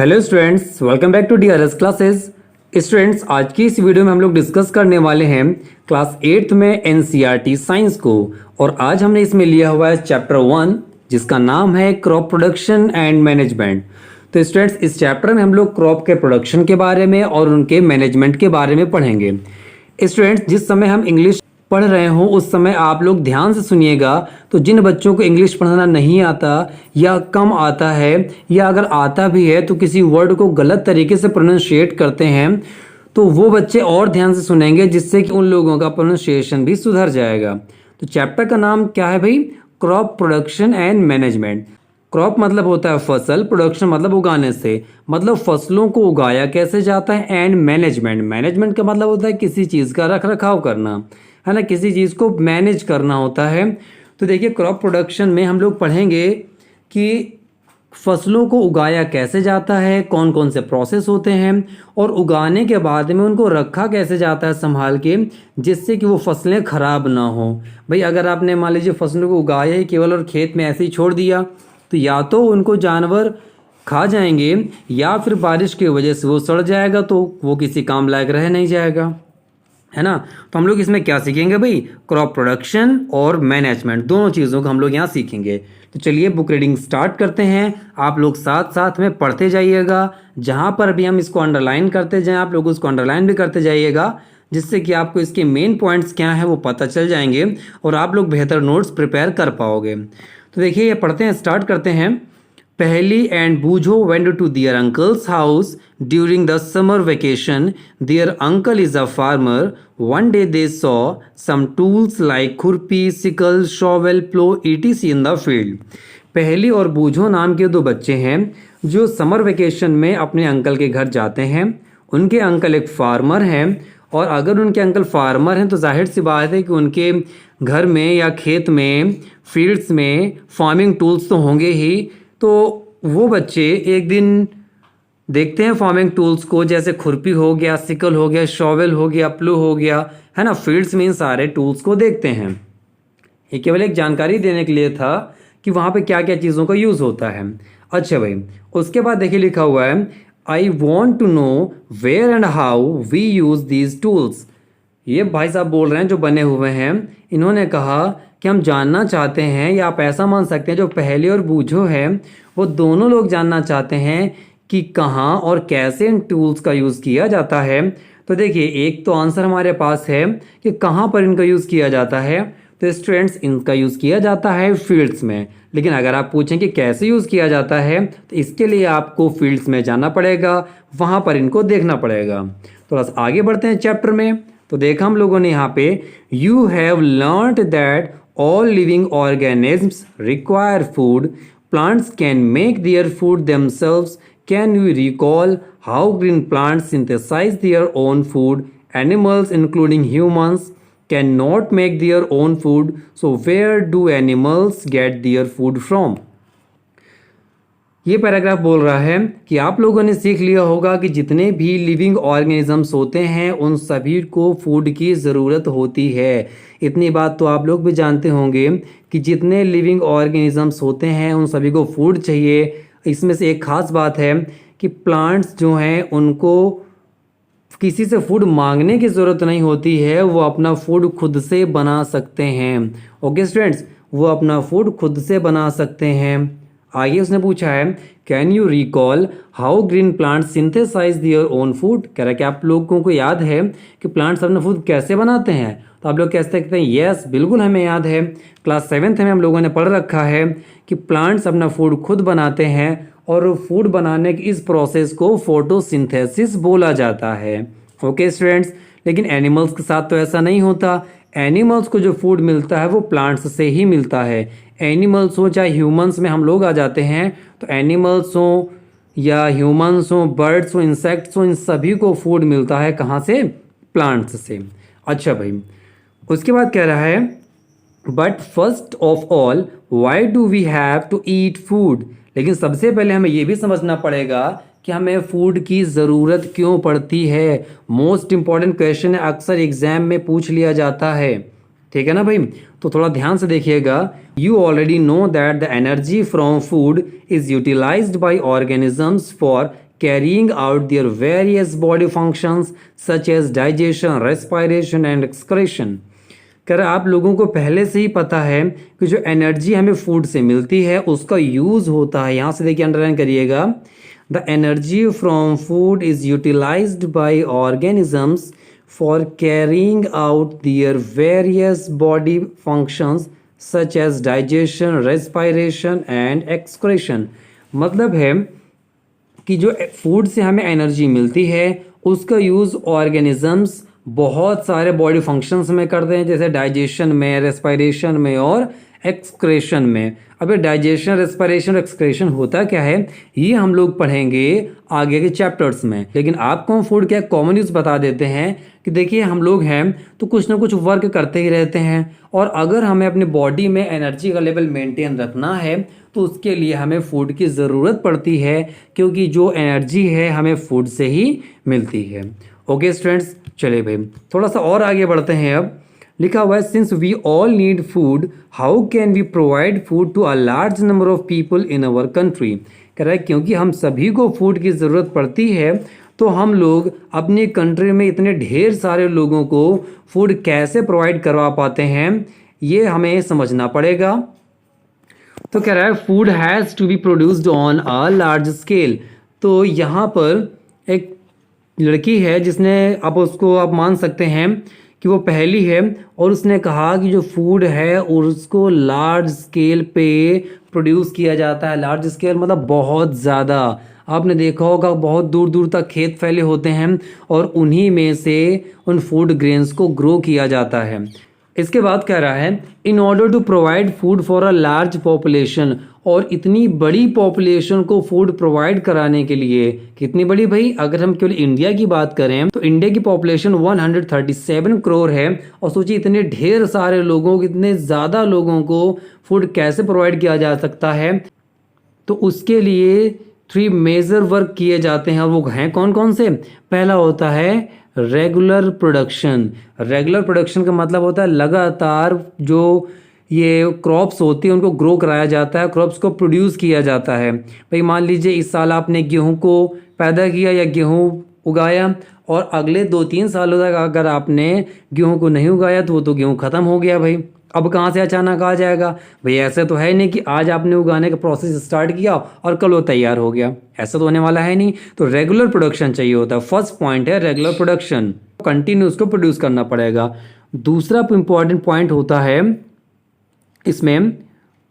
Hello students, welcome back to DRS classes. Students, आज की इस वीडियो में हम लोग डिस्कस करने वाले हैं क्लास 8th में एनसीईआरटी साइंस को। और आज हमने इसमें लिया हुआ है चैप्टर 1 जिसका नाम है क्रॉप प्रोडक्शन एंड मैनेजमेंट। तो स्टूडेंट्स, इस चैप्टर में हम लोग क्रॉप के प्रोडक्शन के बारे में और उनके मैनेजमेंट के बारे में पढ़ेंगे। स्टूडेंट्स, जिस समय हम इंग्लिश पढ़ रहे हो उस समय आप लोग ध्यान से सुनिएगा। तो जिन बच्चों को इंग्लिश पढ़ना नहीं आता या कम आता है या अगर आता भी है तो किसी वर्ड को गलत तरीके से प्रोनाउंशिएट करते हैं तो वो बच्चे और ध्यान से सुनेंगे जिससे कि उन लोगों का प्रोनाउंसिएशन भी सुधर जाएगा। तो चैप्टर का नाम क्या है भाई? Crop production and management. Crop मतलब होता है फसल, प्रोडक्शन मतलब उगाने से, मतलब फसलों को उगाया कैसे जाता है। एंड मैनेजमेंट, मैनेजमेंट का मतलब होता है किसी चीज़ का रख रखाव करना, है ना, किसी चीज़ को मैनेज करना होता है। तो देखिए, क्रॉप प्रोडक्शन में हम लोग पढ़ेंगे कि फसलों को उगाया कैसे जाता है, कौन कौन से प्रोसेस होते हैं और उगाने के बाद में उनको रखा कैसे जाता है संभाल के, जिससे कि वो फसलें खराब ना हो। भाई अगर आपने मान लीजिए फसलों को उगाया ही केवल और खेत में ऐसे ही छोड़ दिया तो या तो उनको जानवर खा जाएंगे या फिर बारिश की वजह से वो सड़ जाएगा, तो वो किसी काम लायक रह नहीं जाएगा, है ना। तो हम लोग इसमें क्या सीखेंगे भाई? क्रॉप प्रोडक्शन और मैनेजमेंट, दोनों चीज़ों को हम लोग यहाँ सीखेंगे। तो चलिए बुक रीडिंग स्टार्ट करते हैं। आप लोग साथ साथ में पढ़ते जाइएगा, जहाँ पर भी हम इसको अंडरलाइन करते जाएं आप लोग उसको अंडरलाइन भी करते जाइएगा, जिससे कि आपको इसके मेन पॉइंट्स क्या हैं वो पता चल जाएंगे और आप लोग बेहतर नोट्स प्रिपेयर कर पाओगे। तो देखिए, ये पढ़ते हैं, स्टार्ट करते हैं। पहली एंड बूझो went to their uncle's house during the summer vacation. Their uncle is a farmer. One day they saw some tools like खुरपी, sickle, shovel, plow, etc. in the field. पहली और बूझो नाम के दो बच्चे हैं जो समर वेकेशन में अपने अंकल के घर जाते हैं। उनके अंकल एक फार्मर हैं और अगर उनके अंकल फार्मर हैं तो जाहिर सी बात है कि उनके घर में या खेत में, फील्ड्स में फार्मिंग टूल्स तो होंगे ही। तो वो बच्चे एक दिन देखते हैं फार्मिंग टूल्स को, जैसे खुरपी हो गया, सिकल हो गया, शॉवेल हो गया, प्लो हो गया, है ना। फील्ड्स में इन सारे टूल्स को देखते हैं। ये केवल एक जानकारी देने के लिए था कि वहाँ पे क्या क्या चीज़ों का यूज़ होता है। अच्छा भाई, उसके बाद देखिए लिखा हुआ है I want to know where and how we use these tools. ये भाई साहब बोल रहे हैं जो बने हुए हैं, इन्होंने कहा कि हम जानना चाहते हैं, या आप ऐसा मान सकते हैं जो पहले और बूझो है वो दोनों लोग जानना चाहते हैं कि कहाँ और कैसे इन टूल्स का यूज़ किया जाता है। तो देखिए, एक तो आंसर हमारे पास है कि कहाँ पर इनका यूज़ किया जाता है। तो स्टूडेंट्स, इनका यूज़ किया जाता है फील्ड्स में। लेकिन अगर आप पूछें कि कैसे यूज़ किया जाता है तो इसके लिए आपको फील्ड्स में जाना पड़ेगा, वहाँ पर इनको देखना पड़ेगा। थोड़ा सा आगे बढ़ते हैं चैप्टर में। तो देखा हम लोगों ने यहाँ पे, you have learned that all living organisms require food. Plants can make their food themselves. Can you recall how green plants synthesize their own food? Animals, including humans, cannot make their own food. So where do animals get their food from? ये paragraph बोल रहा है कि आप लोगों ने सीख लिया होगा कि जितने भी लिविंग ऑर्गेनिजम्स होते हैं उन सभी को फूड की ज़रूरत होती है। इतनी बात तो आप लोग भी जानते होंगे कि जितने लिविंग ऑर्गेनिजम्स होते हैं उन सभी को फूड चाहिए। इसमें से एक ख़ास बात है कि प्लांट्स जो हैं उनको किसी से फूड मांगने की ज़रूरत नहीं होती है, वो अपना फूड खुद से बना सकते हैं। ओके स्टूडेंट्स, वो अपना फूड खुद से बना सकते हैं। आगे उसने पूछा है, can you recall how green plant synthesise their own food. कह रहा है कि आप लोगों को याद है कि प्लांट्स अपना फूड कैसे बनाते हैं। तो आप लोग कह सकते हैं यस, बिल्कुल हमें याद है। क्लास 7th में हम लोगों ने पढ़ रखा है कि प्लांट्स अपना फूड खुद बनाते हैं और फूड बनाने की इस प्रोसेस को फोटोसिंथेसिस बोला जाता है। ओके स्टूडेंट्स, लेकिन एनिमल्स के साथ तो ऐसा नहीं होता। एनिमल्स को जो फूड मिलता है वो प्लांट्स से ही मिलता है। एनिमल्स हो चाहे ह्यूमंस में हम लोग आ जाते हैं, तो एनिमल्स हो या ह्यूमंस हो, बर्ड्स हो, इंसेक्ट्स हो, इन सभी को फूड मिलता है कहाँ से? प्लांट्स से। अच्छा भाई, उसके बाद कह रहा है, but first of all why do we have to eat food. लेकिन सबसे पहले हमें ये भी समझना पड़ेगा कि हमें फूड की ज़रूरत क्यों पड़ती है। मोस्ट इंपॉर्टेंट क्वेश्चन है, अक्सर एग्जाम में पूछ लिया जाता है। ठीक है ना भाई, तो थोड़ा ध्यान से देखिएगा। You already know that the energy from food is utilised by organisms for carrying out their various body functions such as digestion, respiration and excretion। कह रहा आप लोगों को पहले से ही पता है कि जो एनर्जी हमें फूड से मिलती है उसका यूज होता है, यहाँ से देखिए अंडरलाइन करिएगा, the energy from food is utilised by organisms for carrying out their various body functions such as digestion, respiration and excretion. मतलब है कि जो फूड से हमें एनर्जी मिलती है उसका यूज़ ऑर्गेनिजम्स बहुत सारे बॉडी फंक्शंस में करते हैं, जैसे डाइजेशन में, रेस्पायरेशन में और एक्सक्रेशन में। अब ये डाइजेशन, रेस्पिरेशन, एक्सक्रेशन होता क्या है ये हम लोग पढ़ेंगे आगे के चैप्टर्स में, लेकिन आपको हम फूड क्या कॉमन यूज बता देते हैं कि देखिए हम लोग हैं तो कुछ ना कुछ वर्क करते ही रहते हैं, और अगर हमें अपनी बॉडी में एनर्जी का लेवल मेंटेन रखना है तो उसके लिए हमें फूड की ज़रूरत पड़ती है, क्योंकि जो एनर्जी है हमें फूड से ही मिलती है। ओके स्टूडेंट्स, चलिए भाई थोड़ा सा और आगे बढ़ते हैं। अब लिखा हुआ है since we all need food how can we provide food to a large number of people in our country. कह रहा है क्योंकि हम सभी को फूड की ज़रूरत पड़ती है तो हम लोग अपनी कंट्री में इतने ढेर सारे लोगों को फूड कैसे प्रोवाइड करवा पाते हैं ये हमें समझना पड़ेगा। तो कह रहा है food has to be produced on a large scale. तो यहाँ पर एक लड़की है जिसने, आप उसको आप मान सकते हैं कि वो पहली है, और उसने कहा कि जो फूड है और उसको लार्ज स्केल पे प्रोड्यूस किया जाता है। लार्ज स्केल मतलब बहुत ज़्यादा, आपने देखा होगा बहुत दूर दूर तक खेत फैले होते हैं और उन्हीं में से उन फूड ग्रेन्स को ग्रो किया जाता है। इसके बाद कह रहा है in order to provide food for a large population, और इतनी बड़ी पॉपुलेशन को फूड प्रोवाइड कराने के लिए, कितनी बड़ी भाई, अगर हम केवल इंडिया की बात करें तो इंडिया की पॉपुलेशन 137 करोड़ है, और सोचिए इतने ढेर सारे लोगों को, इतने ज़्यादा लोगों को फूड कैसे प्रोवाइड किया जा सकता है। तो उसके लिए 3 मेजर वर्क किए जाते हैं, और वो हैं कौन कौन से। पहला होता है रेगुलर प्रोडक्शन। रेगुलर प्रोडक्शन का मतलब होता है लगातार जो ये क्रॉप्स होती है उनको ग्रो कराया जाता है, क्रॉप्स को प्रोड्यूस किया जाता है। भाई मान लीजिए इस साल आपने गेहूं को पैदा किया या गेहूं उगाया, और अगले 2-3 सालों तक अगर आपने गेहूं को नहीं उगाया तो वो तो गेहूं ख़त्म हो गया भाई। अब कहाँ से अचानक आ जाएगा भाई, ऐसा तो है नहीं कि आज आपने उगाने का प्रोसेस स्टार्ट किया और कल वो तैयार हो गया, ऐसा तो होने वाला है नहीं। तो रेगुलर प्रोडक्शन चाहिए होता है। फर्स्ट पॉइंट है रेगुलर प्रोडक्शन, कंटिन्यू उसको प्रोड्यूस करना पड़ेगा। दूसरा इंपॉर्टेंट पॉइंट होता है इसमें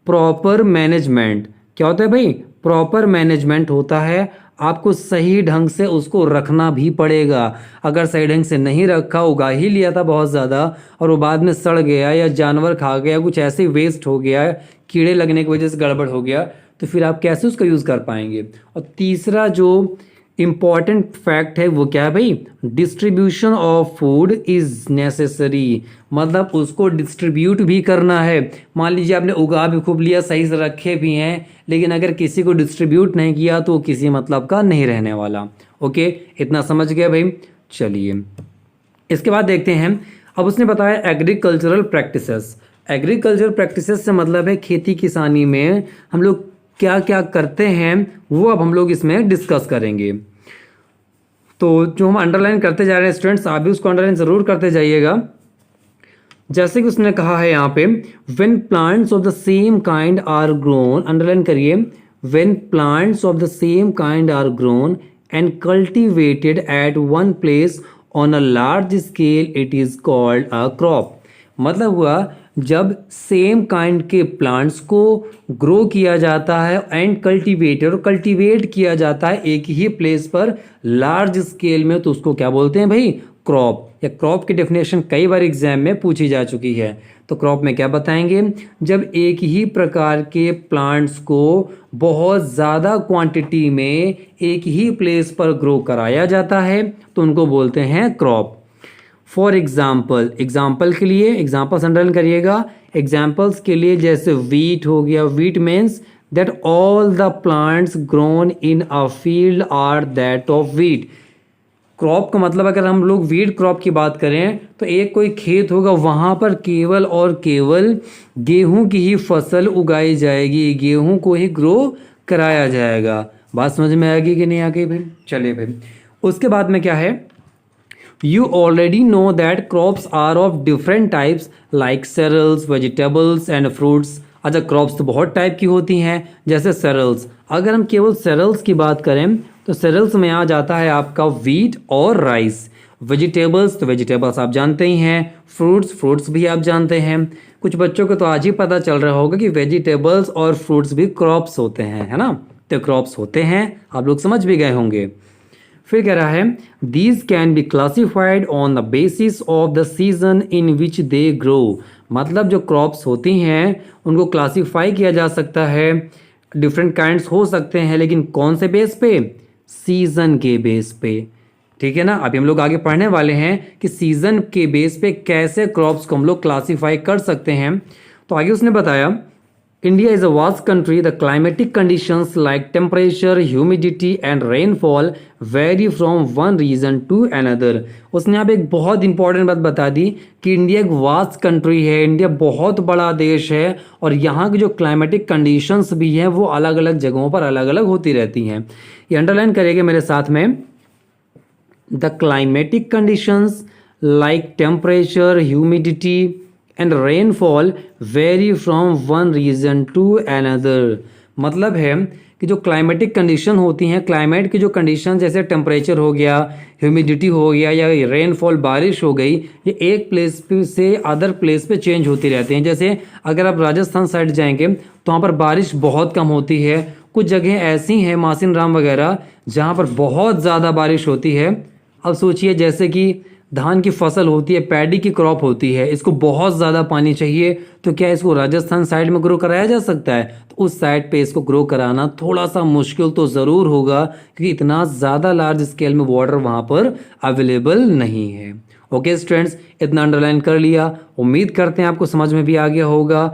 प्रॉपर मैनेजमेंट। क्या होता है भाई, प्रॉपर मैनेजमेंट होता है, आपको सही ढंग से उसको रखना भी पड़ेगा। अगर सही ढंग से नहीं रखा, उगा ही लिया था बहुत ज़्यादा और वो बाद में सड़ गया या जानवर खा गया, कुछ ऐसे वेस्ट हो गया, कीड़े लगने की वजह से गड़बड़ हो गया, तो फिर आप कैसे उसका यूज़ कर पाएंगे। और तीसरा जो इम्पॉर्टेंट फैक्ट है वो क्या है भाई, distribution of food is necessary. मतलब उसको डिस्ट्रीब्यूट भी करना है। मान लीजिए आपने उगा भी खूब लिया, सही से रखे भी हैं, लेकिन अगर किसी को डिस्ट्रीब्यूट नहीं किया तो किसी मतलब का नहीं रहने वाला। ओके, इतना समझ गया भाई। चलिए इसके बाद देखते हैं, अब उसने बताया एग्रीकल्चरल प्रैक्टिसेस। एग्रीकल्चरल प्रैक्टिसेस से मतलब है खेती किसानी में हम लोग क्या क्या करते हैं वो अब हम लोग इसमें डिस्कस करेंगे। तो जो हम अंडरलाइन करते जा रहे हैं स्टूडेंट्स, आप भी उसको अंडरलाइन ज़रूर करते जाइएगा। जैसे कि उसने कहा है यहाँ पे, when plants of the same kind are grown, underline करिए, when plants of the same kind are grown and cultivated at one place on a large scale it is called a crop. मतलब हुआ जब same kind के plants को grow किया जाता है and cultivate किया जाता है एक ही प्लेस पर लार्ज स्केल में, तो उसको क्या बोलते हैं भाई, क्रॉप। या क्रॉप की डेफिनेशन कई बार एग्जाम में पूछी जा चुकी है। तो क्रॉप में क्या बताएंगे, जब एक ही प्रकार के प्लांट्स को बहुत ज़्यादा क्वांटिटी में एक ही प्लेस पर ग्रो कराया जाता है तो उनको बोलते हैं क्रॉप। फॉर एग्जाम्पल, एग्जाम्पल के लिए एग्जाम्पल्स अंडरलाइन करिएगा। एग्जाम्पल्स के लिए जैसे वीट हो गया, wheat means that all the plants grown in a field are that of wheat. Crop का मतलब अगर हम लोग वीट क्रॉप की बात करें तो एक कोई खेत होगा, वहाँ पर केवल और केवल गेहूं की ही फसल उगाई जाएगी, गेहूं को ही ग्रो कराया जाएगा। बात समझ में आ गई कि नहीं आ गई भाई? चलिए भाई, उसके बाद में क्या है, You already know that crops are of different types like cereals, vegetables and fruits. अच्छा, क्रॉप्स तो बहुत टाइप की होती हैं, जैसे सेरल्स। अगर हम केवल सेरल्स की बात करें तो सेरल्स में आ जाता है आपका वीट और राइस। वेजिटेबल्स तो वेजिटेबल्स आप जानते ही हैं, फ्रूट्स भी आप जानते हैं। कुछ बच्चों को तो आज ही पता चल रहा होगा कि वेजिटेबल्स और फ्रूट्स भी क्रॉप्स होते हैं, है ना? तो क्रॉप्स होते हैं, आप लोग समझ भी गए होंगे। फिर कह रहा है these can be classified on the basis of the season in which they grow. मतलब जो क्रॉप्स होती हैं उनको क्लासीफाई किया जा सकता है, डिफरेंट काइंड्स हो सकते हैं, लेकिन कौन से बेस पे? सीजन के बेस पे। ठीक है ना? अभी हम लोग आगे पढ़ने वाले हैं कि सीजन के बेस पे कैसे क्रॉप्स को हम लोग क्लासीफाई कर सकते हैं। तो आगे उसने बताया India is a vast country. The climatic conditions like temperature, humidity and rainfall vary from one region to another. उसने यहाँ पे एक बहुत इंपॉर्टेंट बात बता दी कि इंडिया एक वास्ट कंट्री है, इंडिया बहुत बड़ा देश है और यहाँ की जो क्लाइमेटिक कंडीशंस भी हैं वो अलग अलग जगहों पर अलग अलग होती रहती हैं। ये अंडरलाइन करेंगे मेरे साथ में। The climatic conditions like temperature, humidity and rainfall vary from one region to another. मतलब है कि जो क्लाइमेटिक कंडीशन होती हैं, क्लाइमेट की जो कंडीशन जैसे टेम्परेचर हो गया, ह्यूमिडिटी हो गया या रेनफॉल बारिश हो गई, ये एक प्लेस पे से अदर प्लेस पे चेंज होती रहती हैं। जैसे अगर आप राजस्थान साइड जाएंगे तो वहाँ पर बारिश बहुत कम होती है। कुछ जगह ऐसी हैं, मासिन राम वगैरह, जहाँ पर बहुत ज़्यादा बारिश होती है। अब सोचिए जैसे कि धान की फसल होती है, पैडी की क्रॉप होती है, इसको बहुत ज़्यादा पानी चाहिए, तो क्या इसको राजस्थान साइड में ग्रो कराया जा सकता है? तो उस साइड पे इसको ग्रो कराना थोड़ा सा मुश्किल तो ज़रूर होगा, क्योंकि इतना ज़्यादा लार्ज स्केल में वाटर वहाँ पर अवेलेबल नहीं है। ओके स्टूडेंट्स, इतना अंडरलाइन कर लिया। उम्मीद करते हैं आपको समझ में भी आ गया होगा।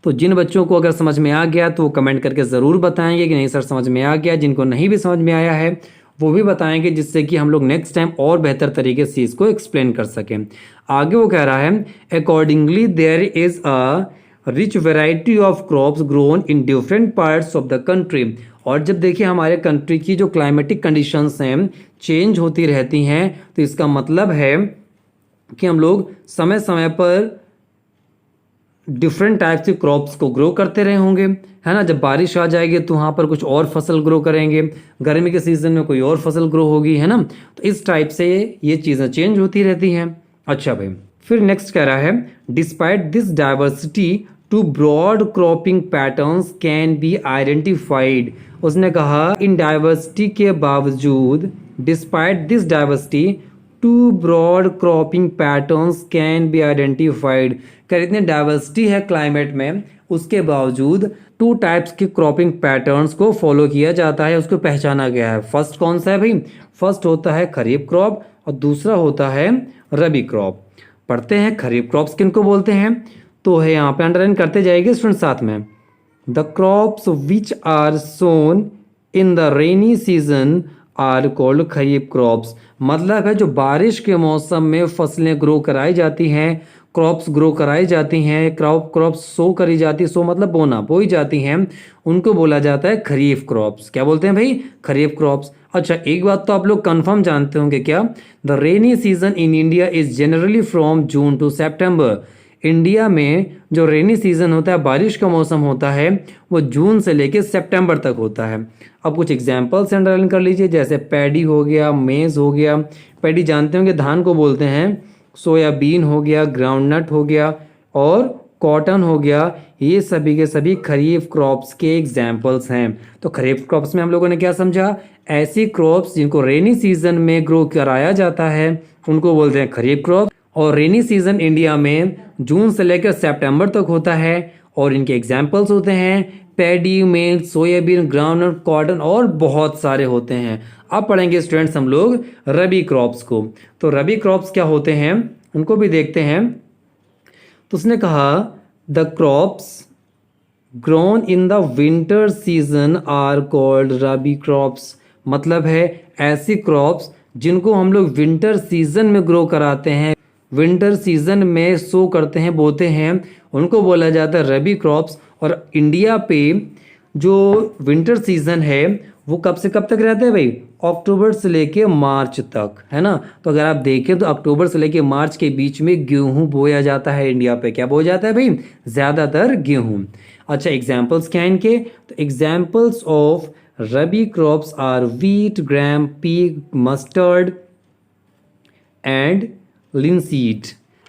तो जिन बच्चों को अगर समझ में आ गया तो वो कमेंट करके ज़रूर बताएंगे कि नहीं सर समझ में आ गया। जिनको नहीं भी समझ में आया है वो भी बताएंगे, जिससे कि हम लोग नेक्स्ट टाइम और बेहतर तरीके से इसको एक्सप्लेन कर सकें। आगे वो कह रहा है accordingly there is a rich variety of crops grown in different parts of the country. और जब देखिए हमारे कंट्री की जो क्लाइमेटिक कंडीशंस हैं चेंज होती रहती हैं, तो इसका मतलब है कि हम लोग समय समय पर डिफरेंट टाइप्स के क्रॉप्स को ग्रो करते रहे होंगे, है ना? जब बारिश आ जाएगी तो वहाँ पर कुछ और फसल ग्रो करेंगे, गर्मी के सीजन में कोई और फसल ग्रो होगी, है ना? तो इस टाइप से ये चीज़ें चेंज होती रहती हैं। अच्छा भाई, फिर नेक्स्ट कह रहा है despite this diversity two broad cropping patterns can be identified. उसने कहा इन डाइवर्सिटी के बावजूद, despite this diversity two broad cropping patterns can be identified. कर इतनी डाइवर्सिटी है क्लाइमेट में, उसके बावजूद टू टाइप्स के क्रॉपिंग पैटर्न्स को फॉलो किया जाता है, उसको पहचाना गया है। फर्स्ट कौन सा है भाई? फर्स्ट होता है खरीफ क्रॉप और दूसरा होता है रबी क्रॉप। पढ़ते हैं खरीफ क्रॉप्स किनको बोलते हैं, तो है यहाँ पे अंडरलाइन करते जाएंगे स्टूडेंट साथ में। The crops which are sown in the rainy season are called kharif crops. मतलब है जो बारिश के मौसम में फसलें ग्रो कराई जाती हैं, क्रॉप्स ग्रो कराई जाती हैं, क्रॉप्स सो करी जाती, सो मतलब बोई जाती हैं, उनको बोला जाता है खरीफ क्रॉप्स। क्या बोलते हैं भाई? खरीफ क्रॉप्स। अच्छा, एक बात तो आप लोग कंफर्म जानते होंगे, क्या? The rainy season in India is generally from June to September. India में जो रेनी सीजन होता है, बारिश का मौसम होता है, वो जून से लेकर सितंबर तक होता है। अब कुछ एग्जांपल्स अंडरलाइन कर लीजिए, जैसे पैडी हो गया, मेज हो गया। पैडी जानते होंगे धान को बोलते हैं, सोयाबीन हो गया, ग्राउंडनट हो गया और कॉटन हो गया। ये सभी के सभी खरीफ क्रॉप्स के एग्जाम्पल्स हैं। तो खरीफ क्रॉप्स में हम लोगों ने क्या समझा? ऐसी क्रॉप्स जिनको रेनी सीजन में ग्रो कराया जाता है उनको बोलते हैं खरीफ क्रॉप। और रेनी सीजन इंडिया में जून से लेकर सितंबर तक होता है और इनके एग्जाम्पल्स होते हैं पैडी, मेज, सोयाबीन, ग्राउंडनट, कॉटन और बहुत सारे होते हैं। अब पढ़ेंगे स्टूडेंट्स हम लोग रबी क्रॉप्स को। तो रबी क्रॉप्स क्या होते हैं उनको भी देखते हैं। तो उसने कहा the crops grown in the winter season are called rabi crops. मतलब है ऐसी क्रॉप्स जिनको हम लोग विंटर सीजन में ग्रो कराते हैं, विंटर सीजन में सो करते हैं, बोते हैं, उनको बोला जाता है रबी क्रॉप्स। और इंडिया पे जो विंटर सीजन है वो कब से कब तक रहते हैं भाई? अक्टूबर से लेके मार्च तक, है ना। तो अगर आप देखें तो अक्टूबर से लेके मार्च के बीच में गेहूं बोया जाता है इंडिया पे। क्या बोया जाता है भाई? ज़्यादातर गेहूं। अच्छा, एग्जाम्पल्स क्या हैं इनके? तो examples of rabi crops are wheat, gram, pea, mustard and linseed.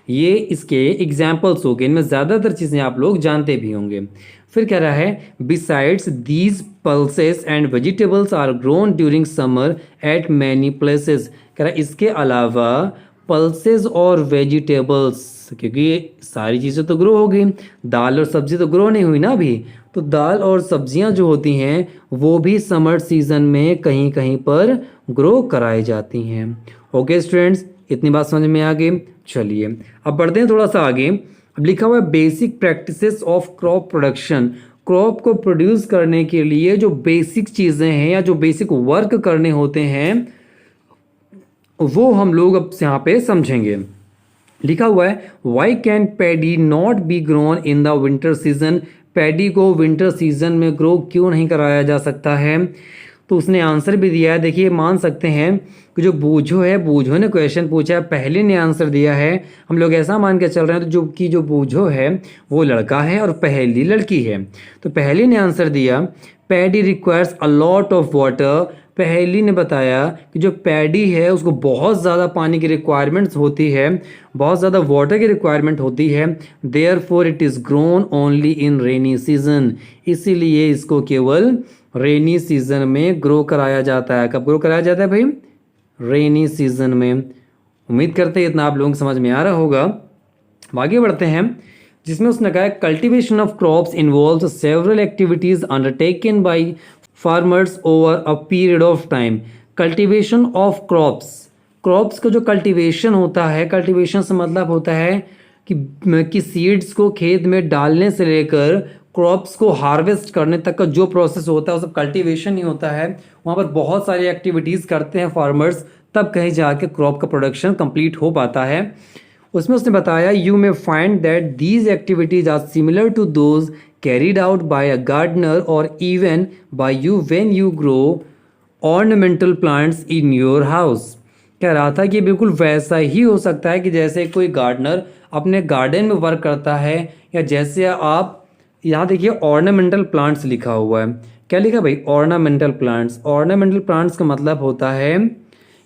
ये इसके एग्जाम्पल्स हो गए। इनमें ज़्यादातर चीज़ें आप लोग जानते भी होंगे। फिर कह रहा है besides these pulses and vegetables are grown during summer at many places. कह रहा है इसके अलावा पल्सेस और वेजिटेबल्स, क्योंकि ये सारी चीज़ें तो ग्रो हो गई, दाल और सब्जी तो ग्रो नहीं हुई ना अभी। तो दाल और सब्जियां जो होती हैं वो भी समर सीजन में कहीं कहीं पर ग्रो कराई जाती हैं। ओके स्टूडेंट्स, इतनी बात समझ में आ गई। चलिए अब बढ़ते हैं थोड़ा सा आगे। अब लिखा हुआ है basic practices of crop production. Crop को प्रोड्यूस करने के लिए जो बेसिक चीज़ें हैं या जो बेसिक वर्क करने होते हैं वो हम लोग अब यहाँ पे समझेंगे। लिखा हुआ है why can paddy not be grown in the winter season. Paddy को विंटर सीजन में ग्रो क्यों नहीं कराया जा सकता है? तो उसने आंसर भी दिया है। देखिए, मान सकते हैं कि जो बूझो है, बूझो ने क्वेश्चन पूछा है, पहले ने आंसर दिया है। हम लोग ऐसा मान के चल रहे हैं तो जो बूझो है वो लड़का है और पहली लड़की है। तो पहली ने आंसर दिया paddy requires a lot of water. पहली ने बताया कि जो पैडी है उसको बहुत ज़्यादा पानी की रिक्वायरमेंट्स होती है, बहुत ज़्यादा वाटर की रिक्वायरमेंट होती है। Therefore it is grown only in rainy season. इसीलिए इसको केवल रेनी सीजन में ग्रो कराया जाता है। कब ग्रो कराया जाता है भाई? रेनी सीजन में। उम्मीद करते हैं इतना आप लोगों को समझ में आ रहा होगा। आगे बढ़ते हैं, जिसमें उसने कहा cultivation of crops involves several activities undertaken by farmers over a period of time. Cultivation of crops, crops का जो कल्टीवेशन होता है, कल्टीवेशन से मतलब होता है कि सीड्स को खेत में डालने से लेकर क्रॉप्स को हार्वेस्ट करने तक का जो प्रोसेस होता है वो सब कल्टीवेशन ही होता है। वहाँ पर बहुत सारी एक्टिविटीज़ करते हैं फार्मर्स, तब कहीं जाके क्रॉप का प्रोडक्शन कंप्लीट हो पाता है। उसमें उसने बताया you may find that these activities are similar to those carried out by a gardener or even by you when you grow ornamental plants in your house. कह रहा था कि बिल्कुल वैसा ही हो सकता है कि जैसे कोई गार्डनर अपने गार्डन में वर्क करता है, या जैसे आप यहाँ देखिए ऑर्नामेंटल प्लांट्स लिखा हुआ है। क्या लिखा भाई? Ornamental plants. ऑर्नामेंटल प्लांट्स का मतलब होता है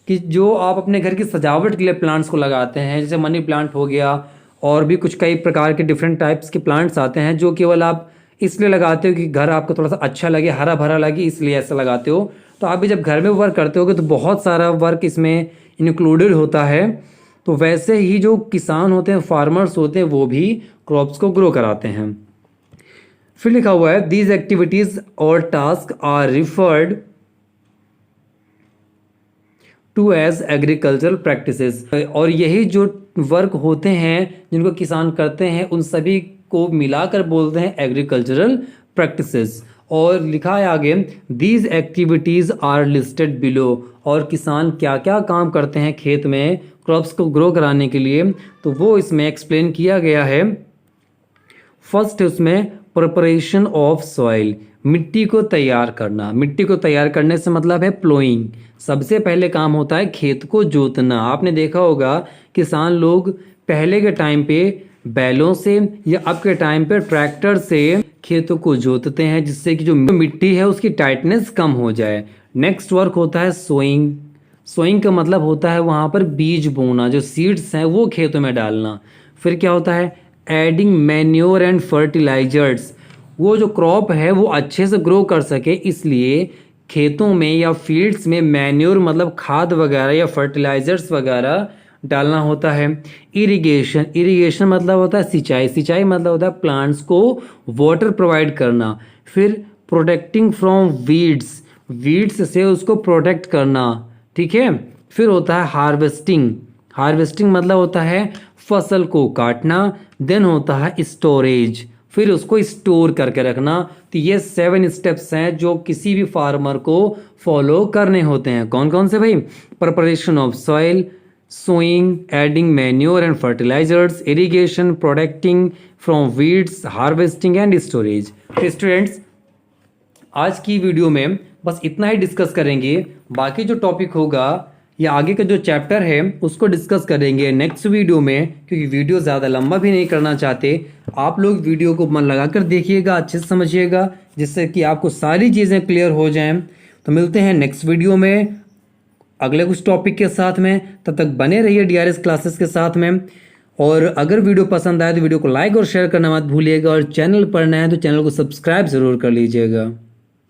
कि जो आप अपने घर की सजावट के लिए प्लांट्स को लगाते हैं, जैसे मनी प्लांट हो गया, और भी कुछ कई प्रकार के डिफरेंट टाइप्स के प्लांट्स आते हैं जो केवल आप इसलिए लगाते हो कि घर आपको थोड़ा सा अच्छा लगे, हरा भरा लगे, इसलिए ऐसा लगाते हो। तो आप भी जब घर में वर्क करते होगे तो बहुत सारा वर्क इसमें इंक्लूडेड होता है। तो वैसे ही जो किसान होते हैं, फार्मर्स होते हैं, वो भी क्रॉप्स को ग्रो कराते हैं। फिर लिखा हुआ है दीज एक्टिविटीज और task are referred to as agricultural practices. और यही जो वर्क होते हैं जिनको किसान करते हैं उन सभी को मिलाकर बोलते हैं एग्रीकल्चरल प्रैक्टिसेस। और लिखा है आगे these activities are listed below. और किसान क्या क्या काम करते हैं खेत में क्रॉप्स को ग्रो कराने के लिए, तो वो इसमें एक्सप्लेन किया गया है। फर्स्ट उसमें प्रिपरेशन ऑफ सॉइल, मिट्टी को तैयार करना। मिट्टी को तैयार करने से मतलब है प्लोइंग। सबसे पहले काम होता है खेत को जोतना। आपने देखा होगा किसान लोग पहले के टाइम पे बैलों से या अब के टाइम पे ट्रैक्टर से खेतों को जोतते हैं, जिससे कि जो मिट्टी है उसकी टाइटनेस कम हो जाए। नेक्स्ट वर्क होता है सोइंग। सोइंग का मतलब होता है वहाँ पर बीज बोना, जो सीड्स हैं वो खेतों में डालना। फिर क्या होता है एडिंग मैन्योर एंड फर्टिलाइजर्स। वो जो क्रॉप है वो अच्छे से ग्रो कर सके, इसलिए खेतों में या फील्ड्स में मैन्योर मतलब खाद वगैरह या फर्टिलाइजर्स वगैरह डालना होता है। इरिगेशन, इरिगेशन मतलब होता है सिंचाई। सिंचाई मतलब होता है प्लांट्स को वाटर प्रोवाइड करना। फिर प्रोटेक्टिंग फ्रॉम वीड्स, वीड्स से उसको प्रोटेक्ट करना, ठीक है। फिर होता है हार्वेस्टिंग। हार्वेस्टिंग मतलब होता है फसल को काटना। देन होता है स्टोरेज, फिर उसको स्टोर करके रखना। तो ये 7 स्टेप्स हैं जो किसी भी फार्मर को फॉलो करने होते हैं। कौन कौन से भाई? Preparation of soil, sowing, adding manure and fertilisers, irrigation, protecting from weeds, harvesting and storage. Students, आज की वीडियो में बस इतना ही डिस्कस करेंगे। बाकी जो टॉपिक होगा या आगे का जो चैप्टर है उसको डिस्कस करेंगे नेक्स्ट वीडियो में, क्योंकि वीडियो ज़्यादा लंबा भी नहीं करना चाहते। आप लोग वीडियो को मन लगा कर देखिएगा, अच्छे से समझिएगा, जिससे कि आपको सारी चीज़ें क्लियर हो जाएं। तो मिलते हैं नेक्स्ट वीडियो में अगले कुछ टॉपिक के साथ में। तब तक बने रहिए डीआरएस क्लासेस के साथ में। और अगर वीडियो पसंद आए तो वीडियो को लाइक और शेयर करना मत भूलिएगा, और चैनल पर नए हैं तो चैनल को सब्सक्राइब ज़रूर कर लीजिएगा।